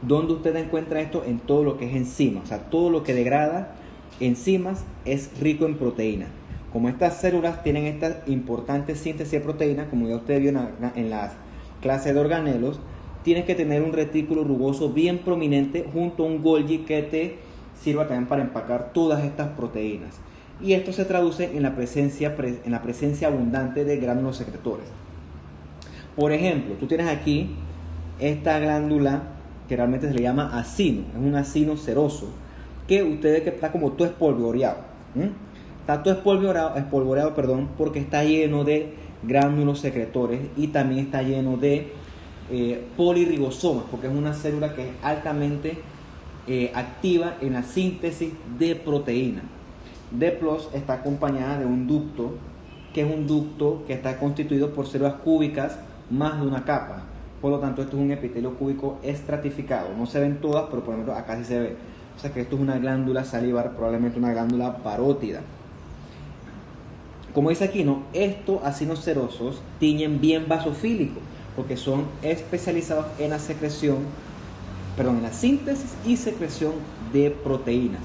¿Dónde usted encuentra esto? En todo lo que es enzima. O sea, todo lo que degrada enzimas es rico en proteína. Como estas células tienen esta importante síntesis de proteína, como ya usted vio en las clases de organelos, tienes que tener un retículo rugoso bien prominente junto a un Golgi que te sirva también para empacar todas estas proteínas. Y esto se traduce en la presencia abundante de gránulos secretores. Por ejemplo, tú tienes aquí esta glándula que realmente se le llama acino, es un acino seroso, que ustedes que está como todo espolvoreado. Está todo espolvoreado, porque está lleno de gránulos secretores y también está lleno de poliribosomas, porque es una célula que es altamente activa en la síntesis de proteína. D+ está acompañada de un ducto, que es un ducto que está constituido por células cúbicas más de una capa. Por lo tanto, esto es un epitelio cúbico estratificado. No se ven todas, pero por ejemplo acá sí se ve. O sea que esto es una glándula salivar, probablemente una glándula parótida. Como dice aquí, ¿no? Estos acinos serosos tiñen bien vasofílico, porque son especializados en la en la síntesis y secreción de proteínas.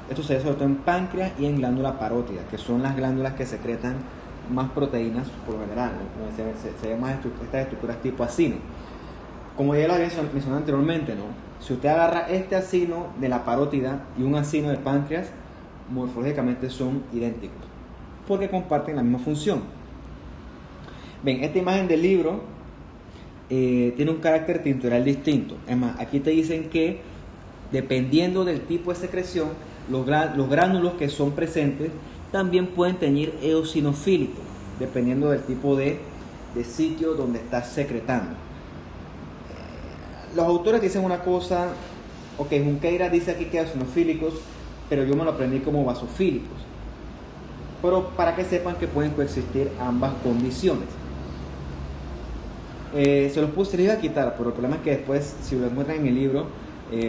Esto se ve sobre todo en páncreas y en glándula parótida, que son las glándulas que secretan más proteínas por lo general, ¿no? Se ven más estas estructuras tipo acino. Como ya lo había mencionado anteriormente, ¿no? Si usted agarra este acino de la parótida y un acino del páncreas, morfológicamente son idénticos, porque comparten la misma función. Ven, esta imagen del libro tiene un carácter tintural distinto. Es más, aquí te dicen que dependiendo del tipo de secreción, los gránulos que son presentes también pueden teñir eosinofílico, dependiendo del tipo de sitio donde estás secretando. Los autores dicen una cosa, Junqueira dice aquí que eosinofílicos, pero yo me lo aprendí como basofílicos. Pero para que sepan que pueden coexistir ambas condiciones. Se los iba a quitar, pero el problema es que después, si lo encuentran en el libro,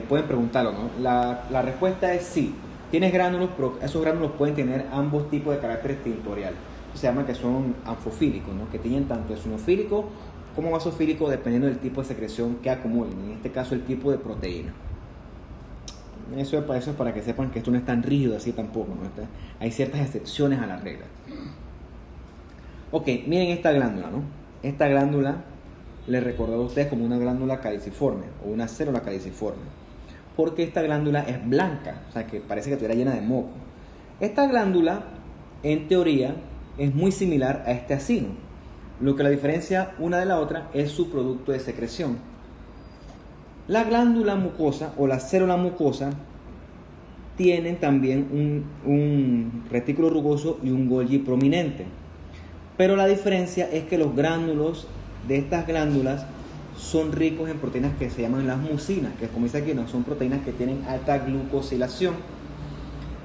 pueden preguntarlo, ¿no? La respuesta es sí. Tienes gránulos, pero esos gránulos pueden tener ambos tipos de carácter tintorial. Se llama que son anfofílicos, ¿no? Que tienen tanto eosinofílico como basofílico dependiendo del tipo de secreción que acumulen. En este caso, el tipo de proteína. Eso es para que sepan que esto no es tan rígido así tampoco, ¿no? Hay ciertas excepciones a la regla. Miren esta glándula, ¿no? Esta glándula le recordó a ustedes como una glándula caliciforme o una célula caliciforme, porque esta glándula es blanca, o sea que parece que estuviera llena de moco. Esta glándula, en teoría, es muy similar a este acino. Lo que la diferencia una de la otra es su producto de secreción. La glándula mucosa o la célula mucosa tienen también un retículo rugoso y un Golgi prominente. Pero la diferencia es que los gránulos de estas glándulas son ricos en proteínas que se llaman las mucinas, que como dice aquí, no son proteínas que tienen alta glucosilación.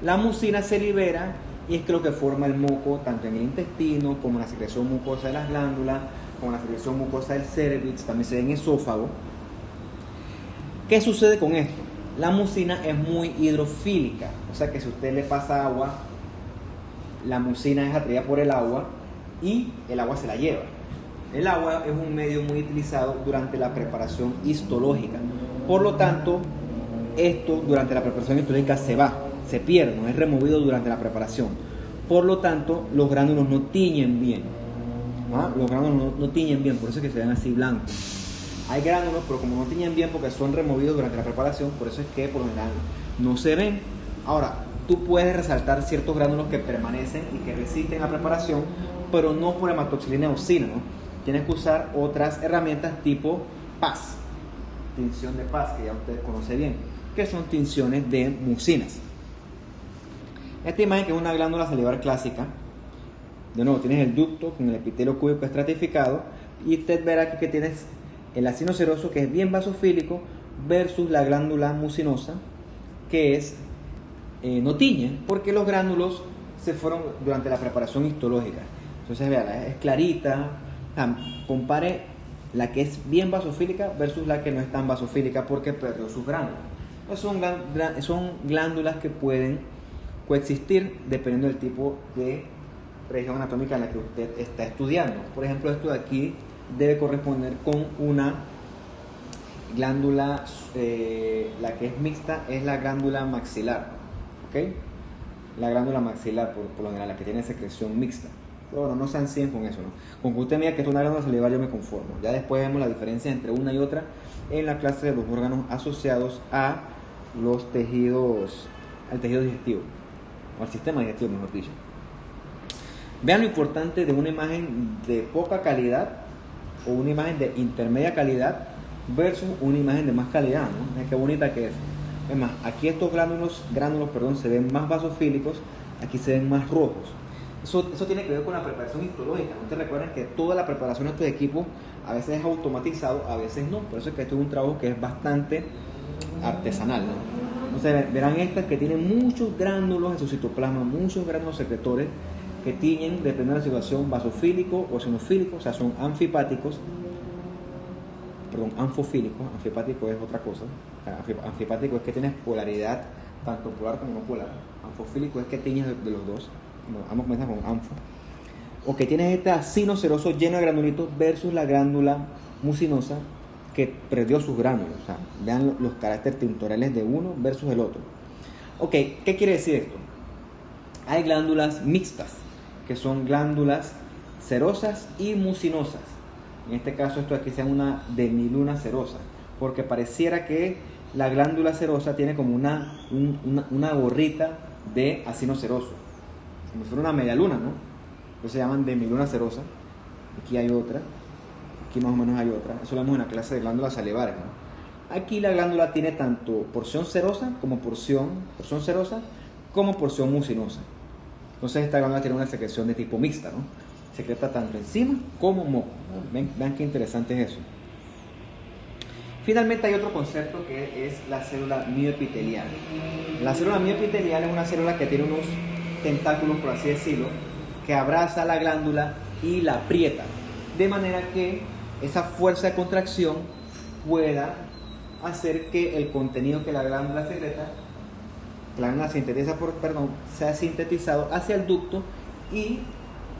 La mucina se libera y es que lo que forma el moco, tanto en el intestino como en la secreción mucosa de las glándulas, como en la secreción mucosa del cérvix, también se ve en esófago. ¿Qué sucede con esto? La mucina es muy hidrofílica, o sea que si usted le pasa agua, la mucina es atraída por el agua y el agua se la lleva. El agua es un medio muy utilizado durante la preparación histológica. Por lo tanto, esto durante la preparación histológica se pierde, no es removido durante la preparación. Por lo tanto, los gránulos no tiñen bien. Los gránulos no tiñen bien, por eso es que se ven así blancos. Hay gránulos, pero como no tiñen bien porque son removidos durante la preparación, por eso es que por lo general no se ven. Ahora, tú puedes resaltar ciertos gránulos que permanecen y que resisten la preparación, pero no por hematoxilina eosina, ¿no? Tienes que usar otras herramientas tipo PAS, tinción de PAS, que ya usted conoce bien, que son tinciones de mucinas. Esta imagen, que es una glándula salivar clásica, de nuevo tienes el ducto con el epitelio cúbico estratificado y usted verá aquí que tienes el acino seroso, que es bien basofílico, versus la glándula mucinosa, que es no tiñe, porque los gránulos se fueron durante la preparación histológica. Entonces vea, es clarita. Compare la que es bien basofílica versus la que no es tan basofílica porque perdió sus gránulos. Son glándulas que pueden coexistir dependiendo del tipo de región anatómica en la que usted está estudiando. Por ejemplo, esto de aquí debe corresponder con una glándula, la que es mixta es la glándula maxilar, ¿ok? La glándula maxilar, por lo general, la que tiene secreción mixta. Pero bueno, no se ansíen con eso, ¿no? Con que usted mira que es una glándula salivar, yo me conformo. Ya después vemos la diferencia entre una y otra en la clase de los órganos asociados a los tejidos, al tejido digestivo, o al sistema digestivo, mejor dicho. Vean lo importante de una imagen de poca calidad o una imagen de intermedia calidad versus una imagen de más calidad, ¿no? Miren qué bonita que es. Es más, aquí estos gránulos, se ven más basofílicos, aquí se ven más rojos. Eso tiene que ver con la preparación histológica. Ustedes recuerden que toda la preparación de estos equipos a veces es automatizado, a veces no. Por eso es que esto es un trabajo que es bastante artesanal, ¿no? Entonces verán estas que tienen muchos gránulos en su citoplasma, muchos gránulos secretores que tiñen, dependiendo de la situación, basofílico o eosinofílico, o sea, son anfipáticos. Perdón, anfofílico. Anfipático es otra cosa. Anfipático es que tienes polaridad tanto polar como no polar. Anfofílico es que tiñes de los dos. Vamos a comenzar con anfo. O que tienes este acino seroso lleno de granulitos versus la glándula mucinosa que perdió sus gránulos. O sea, vean los caracteres tintoriales de uno versus el otro. Ok, ¿qué quiere decir esto? Hay glándulas mixtas, que son glándulas serosas y mucinosas. En este caso, esto aquí sea una demiluna serosa, porque pareciera que la glándula serosa tiene como una gorrita de acino seroso, como si fuera una media luna, ¿no? Entonces se llaman demiluna serosa. Aquí hay otra, aquí más o menos hay otra. Eso lo vemos en la clase de glándulas salivares, ¿no? Aquí la glándula tiene tanto porción serosa como porción serosa como porción mucinosa. Entonces esta glándula tiene una secreción de tipo mixta, ¿no? Secreta tanto enzima como moco. Vean qué interesante es eso. Finalmente hay otro concepto que es la célula mioepitelial. La célula mioepitelial es una célula que tiene unos tentáculos, por así decirlo, que abraza la glándula y la aprieta, de manera que esa fuerza de contracción pueda hacer que el contenido que la glándula secreta, la glándula sintetiza, sea sintetizado hacia el ducto y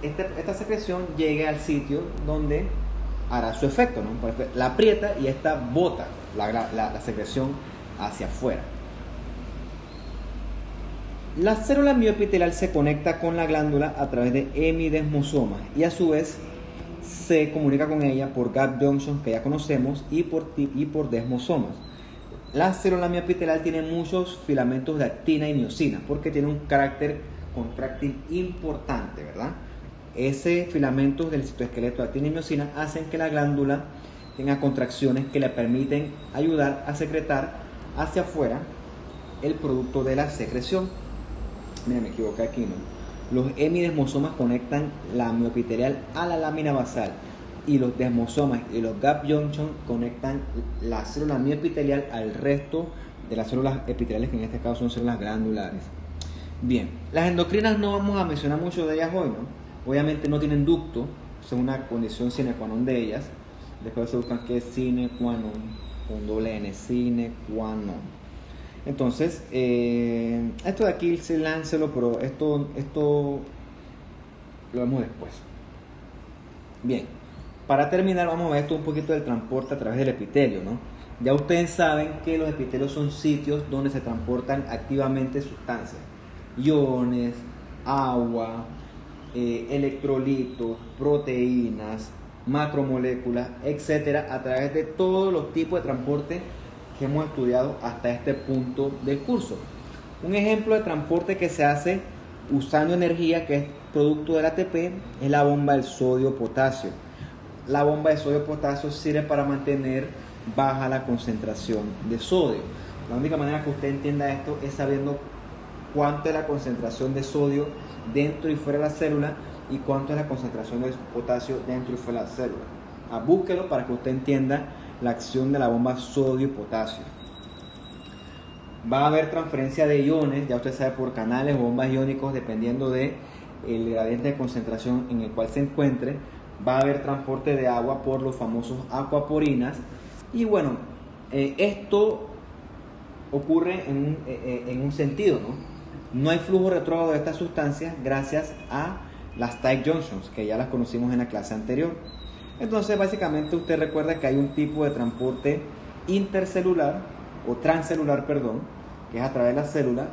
esta secreción llegue al sitio donde hará su efecto, ¿no? La aprieta y esta bota la secreción hacia afuera. La célula mioepitelial se conecta con la glándula a través de hemidesmosomas y a su vez se comunica con ella por gap junction que ya conocemos y por desmosomas. La célula miopitelar tiene muchos filamentos de actina y miosina porque tiene un carácter contráctil importante, ¿verdad? Ese filamentos del citoesqueleto de actina y miosina hacen que la glándula tenga contracciones que le permiten ayudar a secretar hacia afuera el producto de la secreción. Mira, me equivoqué aquí, ¿no? Los hemidesmosomas conectan la miopitelial a la lámina basal y los desmosomas y los gap junction conectan la célula miopitelial al resto de las células epiteliales, que en este caso son células glandulares. Bien, las endocrinas no vamos a mencionar mucho de ellas hoy, ¿no? Obviamente no tienen ducto, es una condición sine qua non de ellas. Después se buscan qué es sine qua non, con doble N, sine qua non. Entonces, esto de aquí se láncelo, pero esto lo vemos después. Bien, para terminar vamos a ver esto un poquito del transporte a través del epitelio, ¿no? Ya ustedes saben que los epitelios son sitios donde se transportan activamente sustancias, iones, agua, electrolitos, proteínas, macromoléculas, etcétera, a través de todos los tipos de transporte que hemos estudiado hasta este punto del curso. Un ejemplo de transporte que se hace usando energía, que es producto del ATP, es la bomba del sodio-potasio. La bomba de sodio-potasio sirve para mantener baja la concentración de sodio. La única manera que usted entienda esto es sabiendo cuánto es la concentración de sodio dentro y fuera de la célula y cuánto es la concentración de potasio dentro y fuera de la célula. Búsquelo para que usted entienda la acción de la bomba sodio y potasio. Va a haber transferencia de iones, ya usted sabe, por canales o bombas iónicos, dependiendo de el gradiente de concentración en el cual se encuentre. Va a haber transporte de agua por los famosos acuaporinas. Y bueno, esto ocurre en un sentido, ¿no? No hay flujo retrógrado de estas sustancias gracias a las tight junctions, que ya las conocimos en la clase anterior. Entonces, básicamente, usted recuerda que hay un tipo de transporte intercelular o transcelular, perdón, que es a través de la célula,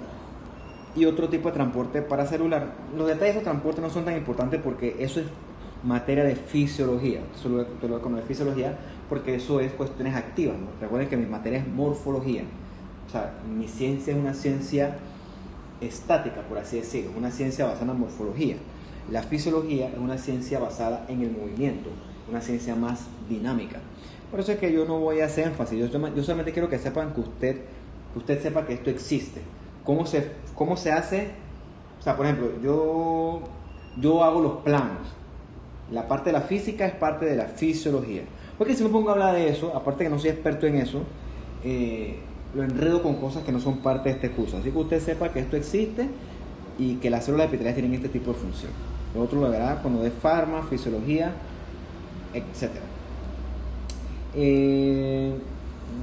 y otro tipo de transporte paracelular. Los detalles de transporte no son tan importantes porque eso es materia de fisiología. Eso lo voy a conocer de fisiología porque eso es cuestiones activas, ¿no? Recuerden que mi materia es morfología. O sea, mi ciencia es una ciencia estática, por así decirlo, una ciencia basada en la morfología. La fisiología es una ciencia basada en el movimiento, una ciencia más dinámica. Por eso es que yo no voy a hacer énfasis, yo solamente quiero que sepan que usted sepa que esto existe. ¿Cómo se hace? O sea, por ejemplo, yo hago los planos. La parte de la física es parte de la fisiología. Porque si me pongo a hablar de eso, aparte que no soy experto en eso, lo enredo con cosas que no son parte de este curso. Así que usted sepa que esto existe y que las células epiteliales tienen este tipo de función. Lo otro lo verá cuando dé farma, fisiología, etc.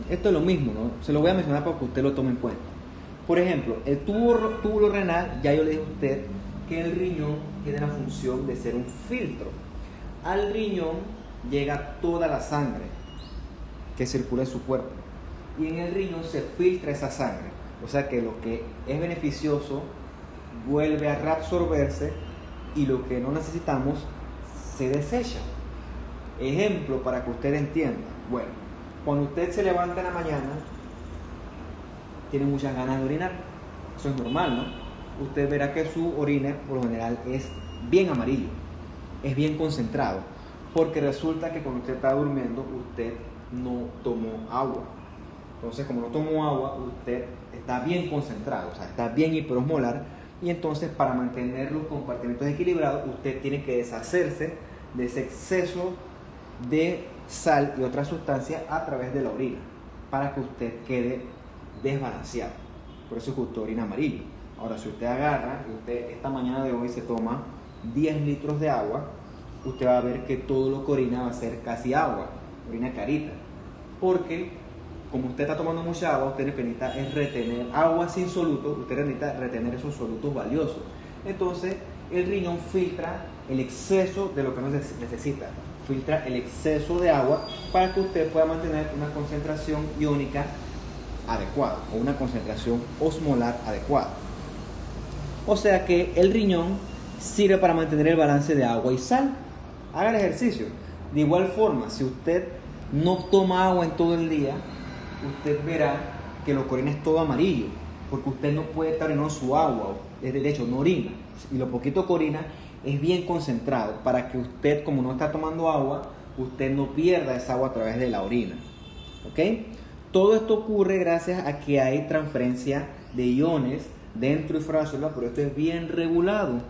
Esto es lo mismo, ¿no? Se lo voy a mencionar para que usted lo tome en cuenta. Por ejemplo, el túbulo renal, ya yo le dije a usted que el riñón tiene la función de ser un filtro. Al riñón llega toda la sangre que circula en su cuerpo y en el riñón se filtra esa sangre. O sea que lo que es beneficioso vuelve a reabsorberse y lo que no necesitamos se desecha. Ejemplo para que usted entienda. Bueno, cuando usted se levanta en la mañana, tiene muchas ganas de orinar. Eso es normal, ¿no? Usted verá que su orina, por lo general, es bien amarillo, es bien concentrado, porque resulta que cuando usted está durmiendo, usted no tomó agua. Entonces, como no tomó agua, usted está bien concentrado, o sea, está bien hiperosmolar, y entonces para mantener los compartimentos equilibrados, usted tiene que deshacerse de ese exceso de sal y otras sustancias a través de la orina, para que usted quede desbalanceado. Por eso es que usted orina amarillo. Ahora, si usted agarra y usted esta mañana de hoy se toma 10 litros de agua, usted va a ver que todo lo que orina va a ser casi agua, orina clarita, porque como usted está tomando mucha agua, usted necesita es retener agua sin solutos, usted necesita retener esos solutos valiosos. Entonces, el riñón filtra el exceso de lo que no necesita, filtra el exceso de agua para que usted pueda mantener una concentración iónica adecuada o una concentración osmolar adecuada. O sea que el riñón sirve para mantener el balance de agua y sal. haga el ejercicio. De igual forma, si usted no toma agua en todo el día, usted verá que lo que orina es todo amarillo, porque usted no puede estar orinando su agua, de hecho no orina, y lo poquito que orina es bien concentrado para que usted, como no está tomando agua, usted no pierda esa agua a través de la orina. ¿Ok? Todo esto ocurre gracias a que hay transferencia de iones dentro y fuera de la célula, pero esto es bien regulado.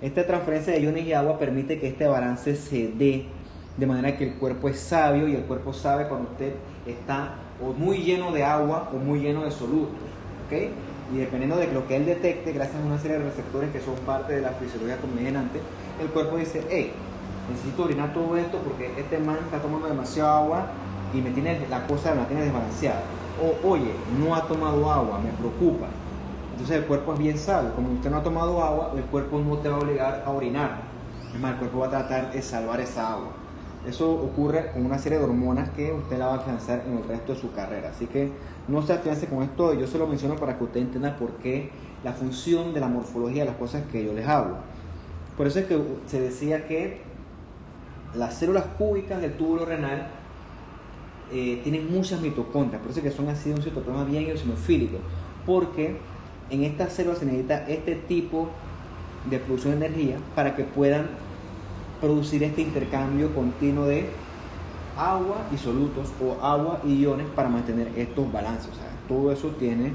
Esta transferencia de iones y agua permite que este balance se dé, de manera que el cuerpo es sabio y el cuerpo sabe cuando usted está o muy lleno de agua o muy lleno de solutos. ¿Ok? Y dependiendo de lo que él detecte, gracias a una serie de receptores que son parte de la fisiología, como dije antes, el cuerpo dice, hey, necesito orinar todo esto porque este man está tomando demasiado agua y me tiene la cosa la tiene desbalanceada. O, oye, no ha tomado agua, me preocupa. Entonces el cuerpo es bien sabio. Como usted no ha tomado agua, el cuerpo no te va a obligar a orinar. Es más, el cuerpo va a tratar de salvar esa agua. Eso ocurre con una serie de hormonas que usted la va a afianzar en el resto de su carrera. Así que no se afiance con esto. Yo se lo menciono para que usted entienda por qué la función de la morfología de las cosas que yo les hablo. Por eso es que se decía que las células cúbicas del túbulo renal tienen muchas mitocondrias. Por eso es que son así de un citoplasma bien eosinofílico. Porque en estas células se necesita este tipo de producción de energía para que puedan producir este intercambio continuo de agua y solutos o agua y iones para mantener estos balances. O sea, todo eso tiene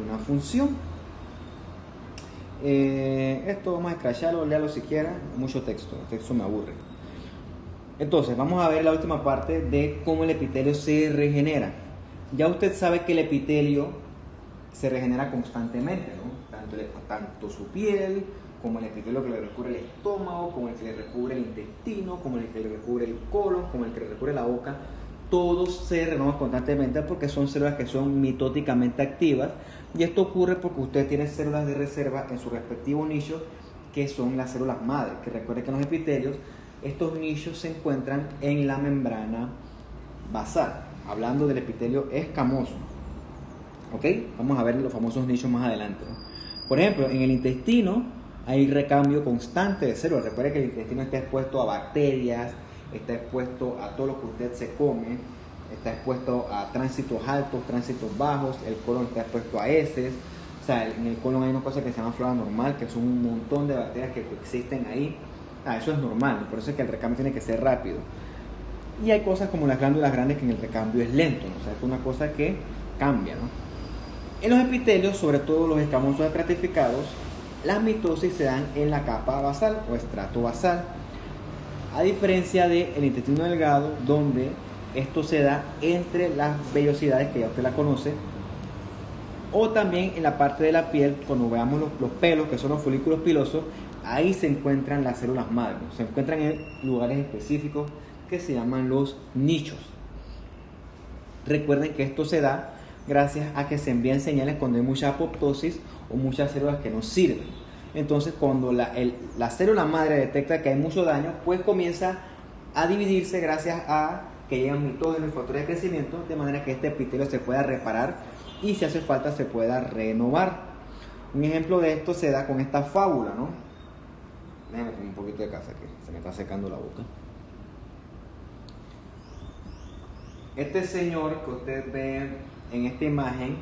una función. Esto vamos a escracharlo, léalo si quiera, mucho texto, el texto me aburre. Entonces, vamos a ver la última parte de cómo el epitelio se regenera. Ya usted sabe que el epitelio se regenera constantemente, ¿no? Tanto su piel, como el epitelio que le recubre el estómago, como el que le recubre el intestino, como el que le recubre el colon, como el que le recubre la boca. Todos se renuevan constantemente porque son células que son mitóticamente activas, y esto ocurre porque usted tiene células de reserva en su respectivo nicho, que son las células madre, que recuerde que en los epitelios estos nichos se encuentran en la membrana basal, hablando del epitelio escamoso. ¿Ok? Vamos a ver los famosos nichos más adelante, ¿no? Por ejemplo, en el intestino hay recambio constante de células. Recuerde que el intestino está expuesto a bacterias, está expuesto a todo lo que usted se come, está expuesto a tránsitos altos, tránsitos bajos, el colon está expuesto a heces. O sea, en el colon hay una cosa que se llama flora normal, que son un montón de bacterias que existen ahí. Eso es normal, por eso es que el recambio tiene que ser rápido. Y hay cosas como las glándulas grandes que en el recambio es lento, ¿no? O sea, es una cosa que cambia, ¿no? En los epitelios, sobre todo los escamosos estratificados, las mitosis se dan en la capa basal o estrato basal, a diferencia del intestino delgado, donde esto se da entre las vellosidades, que ya usted la conoce, o también en la parte de la piel, cuando veamos los pelos, que son los folículos pilosos, ahí se encuentran las células madre, se encuentran en lugares específicos que se llaman los nichos. Recuerden que esto se da gracias a que se envían señales cuando hay mucha apoptosis o muchas células que no sirven. Entonces, cuando la célula madre detecta que hay mucho daño, pues comienza a dividirse gracias a que llegan mitógenos y factores de crecimiento, de manera que este epitelio se pueda reparar y, si hace falta, se pueda renovar. Un ejemplo de esto se da con esta fábula, ¿no? Déjame tomar un poquito de café, que se me está secando la boca. Este señor que usted ve en esta imagen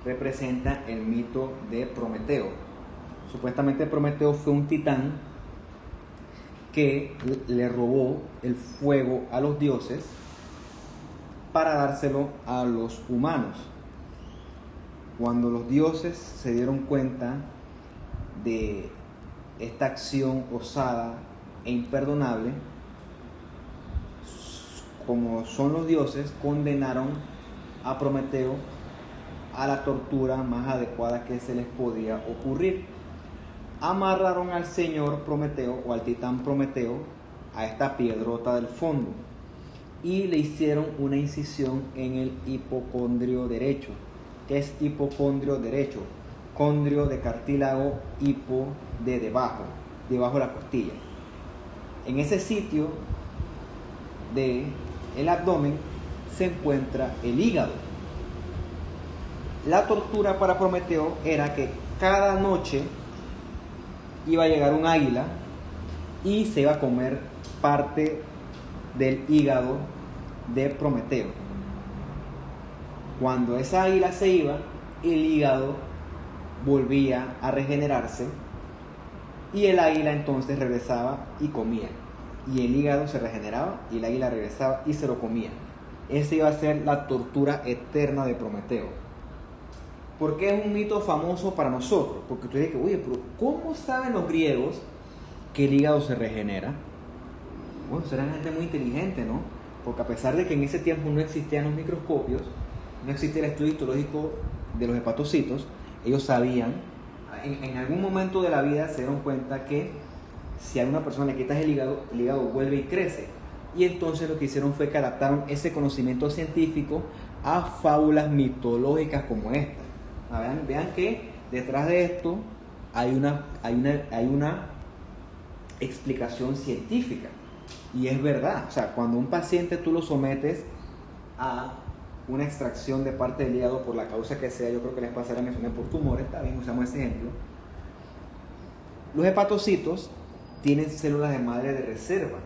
representa el mito de Prometeo. Supuestamente Prometeo fue un titán que le robó el fuego a los dioses para dárselo a los humanos. Cuando los dioses se dieron cuenta de esta acción osada e imperdonable, como son los dioses, condenaron a Prometeo a la tortura más adecuada que se les podía ocurrir. Amarraron al señor Prometeo o al titán Prometeo a esta piedrota del fondo y le hicieron una incisión en el hipocondrio derecho. ¿Qué es hipocondrio derecho? Condrio de cartílago, hipo de debajo de la costilla. En ese sitio del abdomen se encuentra el hígado. La tortura para Prometeo era que cada noche iba a llegar un águila y se iba a comer parte del hígado de Prometeo. Cuando esa águila se iba, el hígado volvía a regenerarse y el águila entonces regresaba y comía. Y el hígado se regeneraba y el águila regresaba y se lo comía. Esa iba a ser la tortura eterna de Prometeo. ¿Por qué es un mito famoso para nosotros? Porque tú dices, oye, pero ¿cómo saben los griegos que el hígado se regenera? Bueno, eran gente muy inteligente, ¿no? Porque a pesar de que en ese tiempo no existían los microscopios, no existía el estudio histológico de los hepatocitos, ellos sabían, en algún momento de la vida se dieron cuenta que si a una persona le quitas el hígado vuelve y crece. Y entonces lo que hicieron fue que adaptaron ese conocimiento científico a fábulas mitológicas como esta. Vean que detrás de esto hay una explicación científica. Y es verdad, o sea, cuando un paciente tú lo sometes a una extracción de parte del hígado por la causa que sea, yo creo que les pasará a mencionar por tumores, está bien, usamos ese ejemplo. Los hepatocitos tienen células de madre de reserva,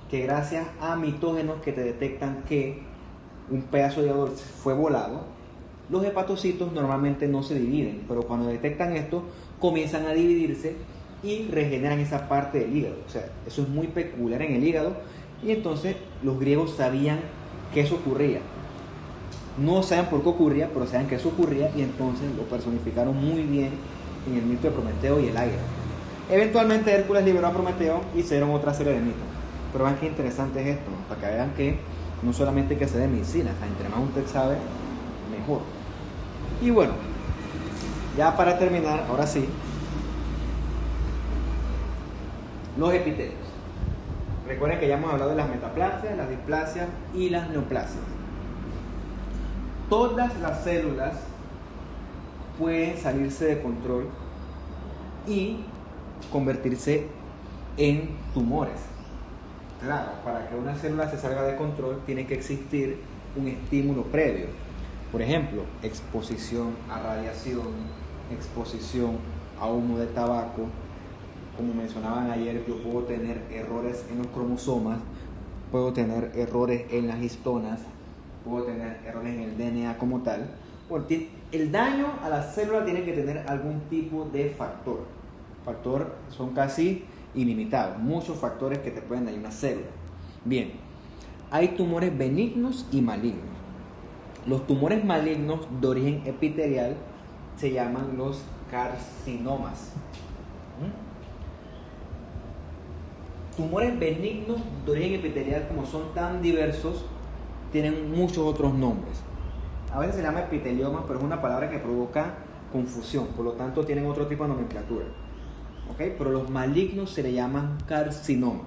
que gracias a mitógenos que te detectan que un pedazo de hígado fue volado, los hepatocitos normalmente no se dividen, pero cuando detectan esto, comienzan a dividirse y regeneran esa parte del hígado. O sea, eso es muy peculiar en el hígado, y entonces los griegos sabían que eso ocurría. No saben por qué ocurría, pero saben que eso ocurría, y entonces lo personificaron muy bien en el mito de Prometeo y el águila. Eventualmente Hércules liberó a Prometeo y se dieron otra serie de mitos. Pero vean qué interesante es esto, ¿no? Para que vean que no solamente hay que saber medicina, entre más usted sabe, mejor. Y bueno, ya para terminar, ahora sí, los epitelios. Recuerden que ya hemos hablado de las metaplasias, las displasias y las neoplasias. Todas las células pueden salirse de control y convertirse en tumores. Claro, para que una célula se salga de control tiene que existir un estímulo previo. Por ejemplo, exposición a radiación, exposición a humo de tabaco. Como mencionaban ayer, yo puedo tener errores en los cromosomas, puedo tener errores en las histonas, puedo tener errores en el DNA como tal. Porque el daño a la célula tiene que tener algún tipo de factor. Factor son casi ilimitados, muchos factores que te pueden dañar una célula. Bien, hay tumores benignos y malignos. Los tumores malignos de origen epitelial se llaman los carcinomas. Tumores benignos de origen epitelial, como son tan diversos, tienen muchos otros nombres. A veces se llama epitelioma, pero es una palabra que provoca confusión, por lo tanto tienen otro tipo de nomenclatura. ¿Okay? Pero los malignos se le llaman carcinoma.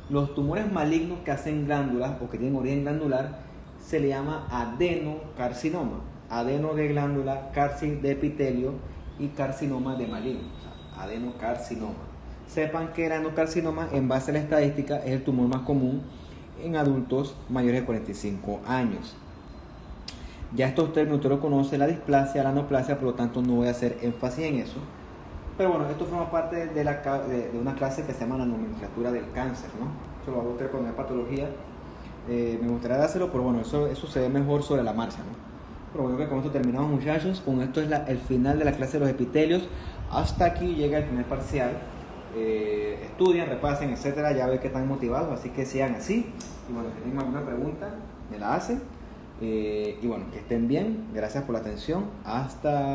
Los tumores malignos que hacen glándulas o que tienen origen glandular se le llama adenocarcinoma. Adeno de glándula, carci de epitelio y carcinoma de maligno. O sea, adenocarcinoma. Sepan que el adenocarcinoma, en base a la estadística, es el tumor más común en adultos mayores de 45 años. Ya estos términos usted lo conoce, la displasia, la neoplasia, por lo tanto no voy a hacer énfasis en eso. Pero bueno, esto forma parte de una clase que se llama la nomenclatura del cáncer, ¿no? Eso lo va a usted con la patología. Me gustaría dárselo, pero bueno, eso se ve mejor sobre la marcha, ¿no? Pero bueno, que con esto terminamos, muchachos. Con esto es el final de la clase de los epitelios. Hasta aquí llega el primer parcial. Estudian, repasen, etcétera. Ya ven que están motivados, así que sigan así. Y bueno, si tienen alguna pregunta, me la hacen. Y bueno, que estén bien. Gracias por la atención. Hasta